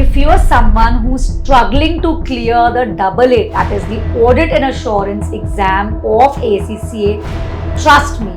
if you are someone who's struggling to clear the double A, that is the Audit and Assurance exam of ACCA, trust me,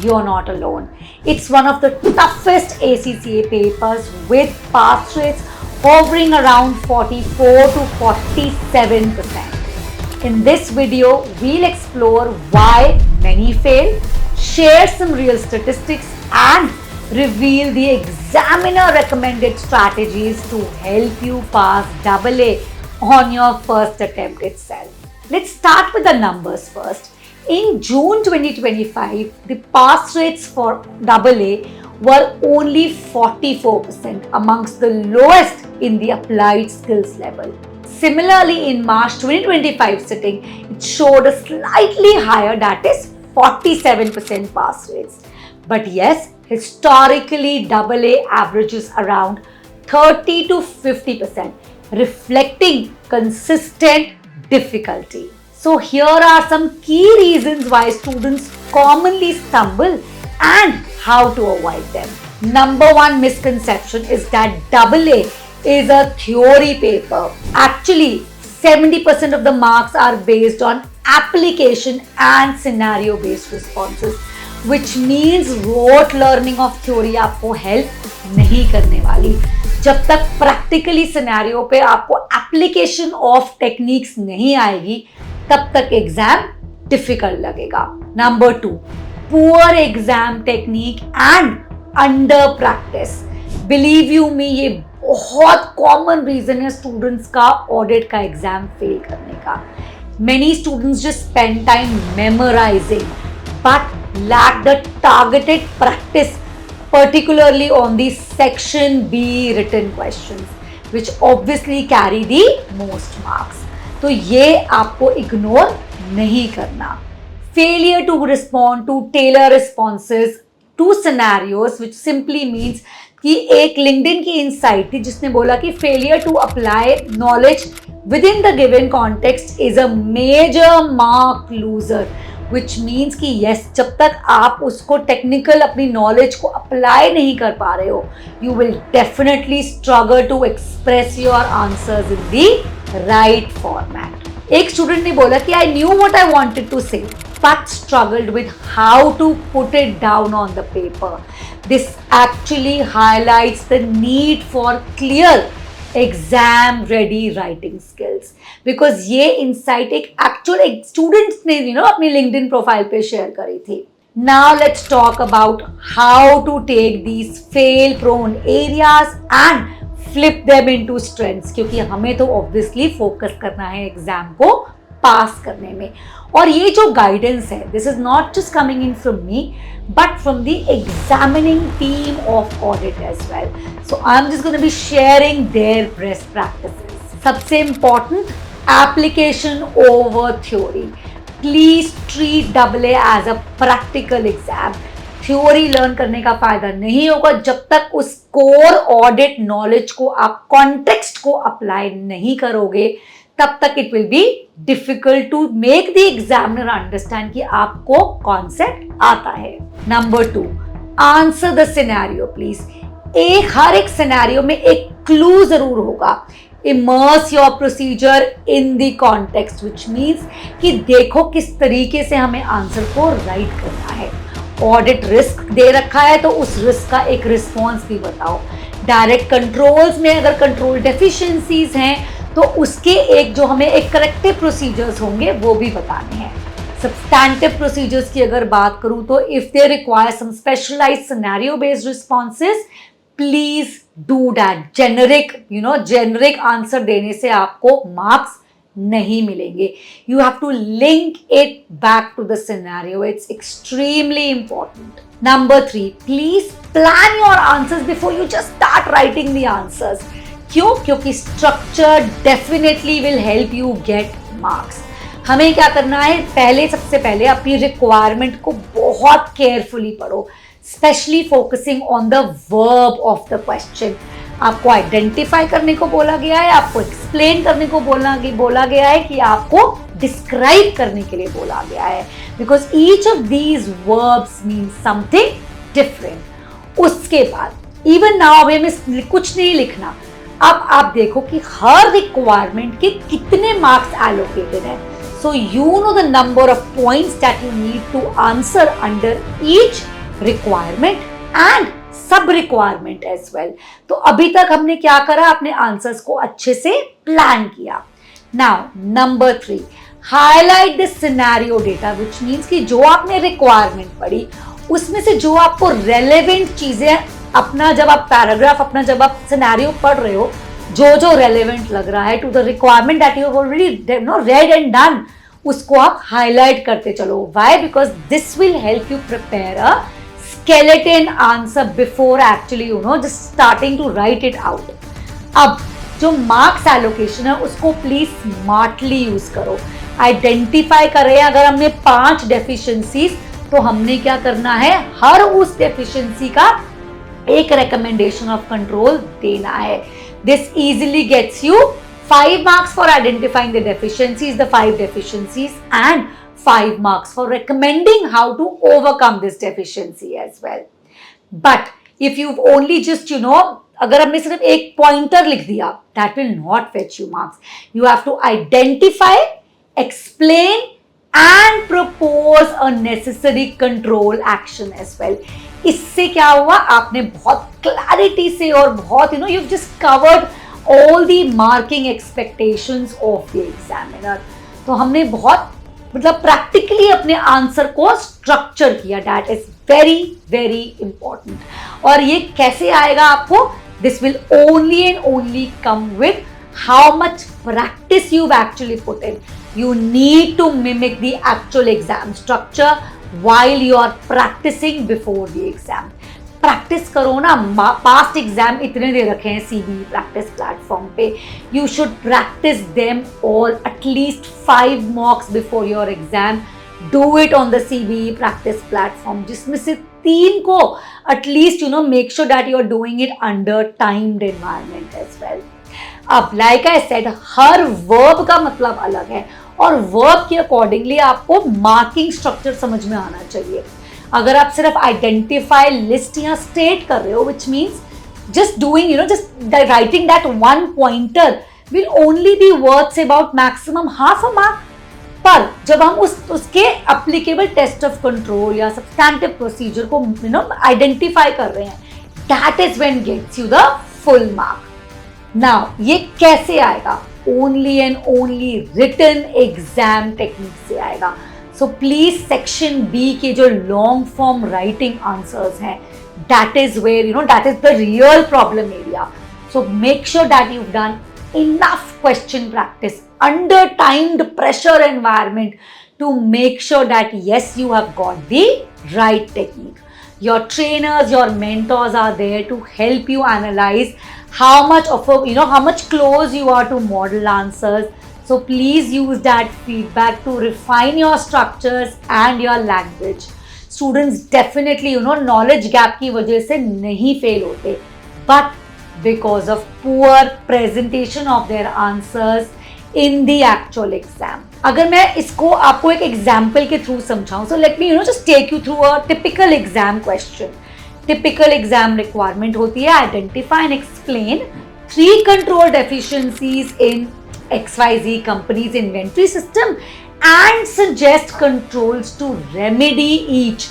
you're not alone. It's one of the toughest ACCA papers with pass rates hovering around 44 to 47%. In this video, we'll explore why many fail, share some real statistics, and reveal the examiner recommended strategies to help you pass AA on your first attempt itself. Let's start with the numbers first. In June 2025, the pass rates for AA were only 44%, amongst the lowest in the applied skills level. Similarly, in March 2025 sitting, it showed a slightly higher, that is 47% pass rates. But yes, historically AA averages around 30 to 50%, reflecting consistent difficulty. So here are some key reasons why students commonly stumble and how to avoid them. Number one misconception is that AA is a theory paper. Actually, 70% of the marks are based on application and scenario based responses, which means rote learning of theory आपको help नहीं करने वाली. जब तक practically scenario पे आपको application of techniques नहीं आएगी, तब तक exam difficult लगेगा. Number two, poor exam technique and under practice. Believe you me, ये बहुत common reason है students का audit का exam fail करने का. Many students just spend time memorizing, but lack the targeted practice, particularly on the section B written questions, which obviously carry the most marks. तो ये आपको ignore नहीं करना. Failure to respond to tailor responses to scenarios, which simply means कि एक LinkedIn की insight थी जिसने बोला कि failure to apply knowledge within the given context is a major mark loser, which means कि yes, जब तक आप उसको technical अपनी knowledge को apply नहीं कर पा रहे हो, you will definitely struggle to express your answers in the right format. एक student ने बोला कि I knew what I wanted to say, but struggled with how to put it down on the paper. This actually highlights the need for clear exam ready writing skills, because ये insight एक actual students ने अपनी LinkedIn profile पे share करी थी. Now let's talk about how to take these fail prone areas and flip them into strengths, क्योंकि हमें तो obviously focus करना है exam को पास करने में. और ये जो guidance है, this is not just coming in from me, but from the examining team of audit as well. So I'm just going to be sharing their best practices. सबसे important, application over theory. Please treat AA as a practical exam. Theory learn करने का फायदा नहीं होगा जब तक उस core audit knowledge को आप context को apply नहीं करोगे. तब तक it will be difficult to make the examiner understand कि आपको concept आता है. Number two, answer the scenario please. हर एक scenario में एक clue जरूर होगा. Immerse your procedure in the context, which means कि देखो किस तरीके से हमें आंसर को राइट करना है. ऑडिट रिस्क दे रखा है तो उस रिस्क का एक रिस्पॉन्स भी बताओ. डायरेक्ट कंट्रोल्स में अगर कंट्रोल डेफिशिएंसीज हैं तो उसके एक जो हमें एक करेक्टिव प्रोसीजर्स होंगे वो भी बताने हैं. सब्सटैंटिव प्रोसीजर्स की अगर बात करूं तो if they require some specialised scenario based responses, please do that. Generic answer देने से आपको मार्क्स नहीं मिलेंगे. You have to link it back to the scenario. It's extremely important. Number three, please plan your answers before you just start writing the answers. क्यों? क्योंकि structure definitely will help you get marks. हमें क्या करना है, सबसे पहले अपनी requirement को बहुत केयरफुली पढ़ो, specially focusing on the verb of the question. आपको आइडेंटिफाई करने को बोला गया है, आपको एक्सप्लेन करने को बोला गया है कि आपको डिस्क्राइब करने के लिए बोला गया है, because each of these verbs mean something different. उसके बाद इवन नाउ हमें कुछ नहीं लिखना, अब आप देखो कि हर रिक्वायरमेंट के कितने मार्क्स एलोकेटेड हैं. So you know the number of points that you need to answer under each requirement and sub requirement as well. तो अभी तक हमने क्या करा, अपने आंसर्स को अच्छे से प्लान किया. Now number 3, highlight the scenario data, which means कि जो आपने रिक्वायरमेंट पढ़ी उसमें से जो आपको रेलेवेंट चीजें, अपना जब आप पैराग्राफ, अपना जब आप सिनेरियो पढ़ रहे हो, जो जो रेलेवेंट लग रहा है to the requirement that you have already read and done, उसको आप हाईलाइट करते चलो. Why? Because this will help you prepare a skeleton answer before actually just starting to write it out. अब जो मार्क्स एलोकेशन है उसको please smartly use करो. Identify करें अगर हमने 5 डेफिशिएंसीज, तो हमने क्या करना है, हर उस डेफिशिएंसी का एक रिकमेंडेशन ऑफ कंट्रोल देना है. This easily gets you 5 marks for identifying the deficiencies, the 5 deficiencies, and 5 marks for recommending how to overcome this deficiency as well. But if you've only just अगर हमने सिर्फ एक pointer लिख दिया, that will not fetch you marks. You have to identify, explain and propose a necessary control action as well. इससे क्या हुआ, आपने बहुत क्लैरिटी से और बहुत you've just covered all the marking expectations of the examiner. तो हमने बहुत प्रैक्टिकली अपने आंसर को स्ट्रक्चर किया. That is very very important. और ये कैसे आएगा आपको? This will only and only come with how much practice you actually put in. You need to mimic the actual exam structure while you are practicing before the exam. Practice करो ना. Past exam इतने दे रखे हैं CBE practice platform पे. You should practice them all at least 5 mocks before your exam. Do it on the CBE practice platform, जिसमें से 3 को at least make sure that you are doing it under timed environment as well. अब like I said, हर verb का मतलब अलग है और वर्ब के अकॉर्डिंगली आपको मार्किंग स्ट्रक्चर समझ में आना चाहिए. अगर आप सिर्फ आइडेंटिफाई, लिस्ट या स्टेट कर रहे हो, which means just doing just writing that one pointer will only be worth about maximum half a mark. पर जब हम उसके एप्लीकेबल टेस्ट ऑफ कंट्रोल या सब्सटैंटिव प्रोसीजर को आइडेंटिफाई कर रहे हैं, that is when gets you the full mark. Now ये कैसे आएगा? Only and only written exam technique से आएगा. सो प्लीज सेक्शन बी के जो लॉन्ग फॉर्म राइटिंग आंसर्स हैं, that is where that is the real problem area. So make sure that you done enough question practice under timed pressure environment to make sure that yes, you have got the right technique. Your trainers, your mentors are there to help you analyze how much of a, how much close you are to model answers. So please use that feedback to refine your structures and your language. Students definitely, knowledge gap की वजह से नहीं fail होते, but because of poor presentation of their answers in the actual exam. अगर मैं इसको आपको एक एग्जाम्पल के थ्रू समझाऊं, so let me just take you through a typical exam question. Typical exam requirement होती है identify and explain 3 control deficiencies in XYZ company's inventory system and suggest controls to remedy each.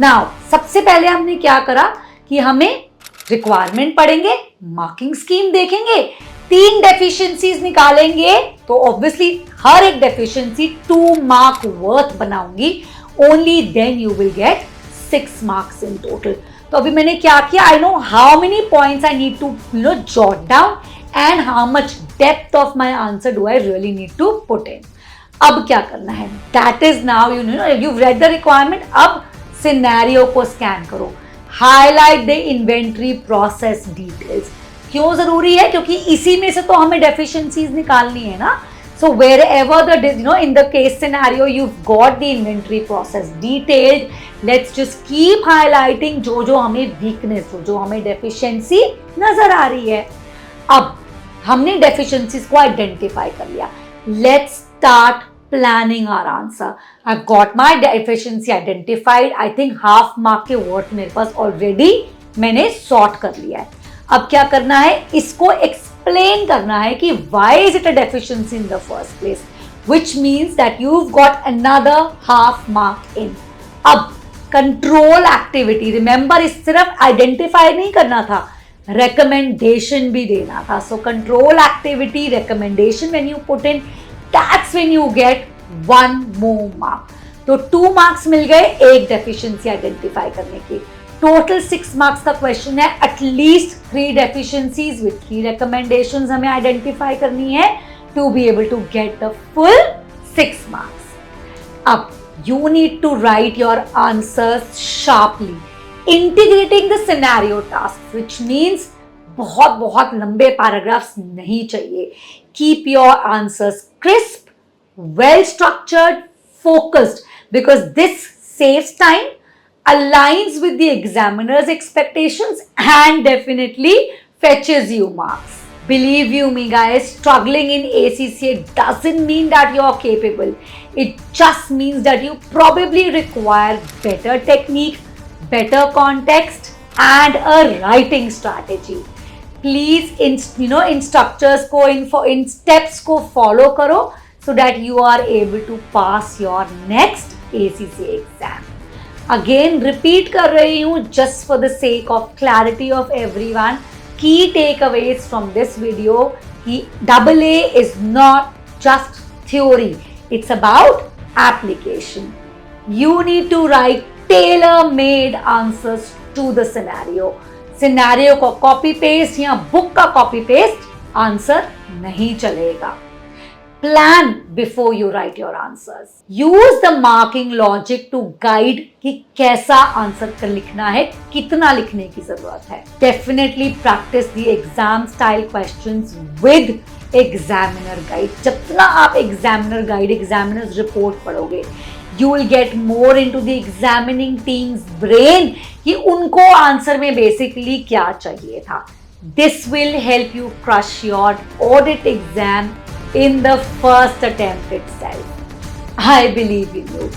Now सबसे पहले हमने क्या करा कि हमें requirement पढ़ेंगे, मार्किंग स्कीम देखेंगे, 3 डेफिशिएंसीज निकालेंगे, तो ऑब्वियसली हर एक डेफिशिएंसी 2 मार्क वर्थ बनाऊंगी. Only then you will get 6 marks in total. तो अभी मैंने क्या किया, I know how many points I need to jot down and how much depth of my answer do I really need to put in. अब क्या करना है, that is now you read the requirement. अब scenario को scan करो, highlight the inventory process details. क्यों जरूरी है? क्योंकि इसी में से तो हमें डेफिशिएंसीज निकालनी है ना. सो wherever in the case scenario you've got the inventory process detailed, let's just keep highlighting जो हमें weakness, जो हमें deficiency नजर आ रही है. अब हमने deficiencies को identify कर लिया. Let's start planning our answer. I've got my deficiency identified. I think half mark के word मेरे पास already मैंने sort कर लिया है. अब क्या करना है, इसको explain करना है कि why is it a deficiency in the first place, which means that you've got another half mark in. अब कंट्रोल एक्टिविटी, रिमेंबर इस सिर्फ आइडेंटिफाई नहीं करना था, recommendation भी देना था. So control activity, recommendation when you put in, that's when you get 1 more mark. तो 2 marks मिल गए एक डेफिशिएंसी आइडेंटिफाई करने की. टोटल 6 मार्क्स का क्वेश्चन है. एटलीस्ट 3 डेफिशिएंसीज विद 3 रिकमेंडेशंस हमें आइडेंटिफाई करनी है to be able to get the full 6 marks. अब you need to write your answers sharply, integrating the scenario tasks, which means बहुत बहुत लंबे पैराग्राफ्स नहीं चाहिए. Keep your answers crisp, well structured, focused, because this saves time, aligns with the examiner's expectations, and definitely fetches you marks. Believe you me guys, struggling in ACCA doesn't mean that you're capable. It just means that you probably require better technique, better context, and a writing strategy. Please, instructors को in steps को follow करो so that you are able to pass your next ACCA exam. Again, repeat कर रही हूँ just for the sake of clarity of everyone. Key takeaways from this video कि AA is not just theory. It's about application. You need to write tailor-made answers to the scenario. Scenario को copy paste या book का copy paste answer नहीं चलेगा. Plan before you write your answers. Use the marking logic to guide कि कैसा answer लिखना है, कितना लिखने की जरूरत है. Definitely practice the exam style questions with examiner guide. जितना आप examiner guide, examiner's report पढ़ोगे, you will get more into the examining team's brain कि उनको आंसर में basically क्या चाहिए था. This will help you crush your audit exam in the first attempt itself. I believe in you.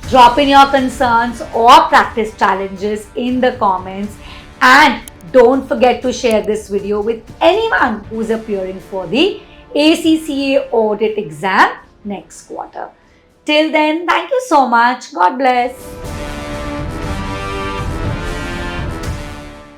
Drop in your concerns or practice challenges in the comments, and don't forget to share this video with anyone who's appearing for the ACCA audit exam next quarter. Till then, thank you so much. God bless.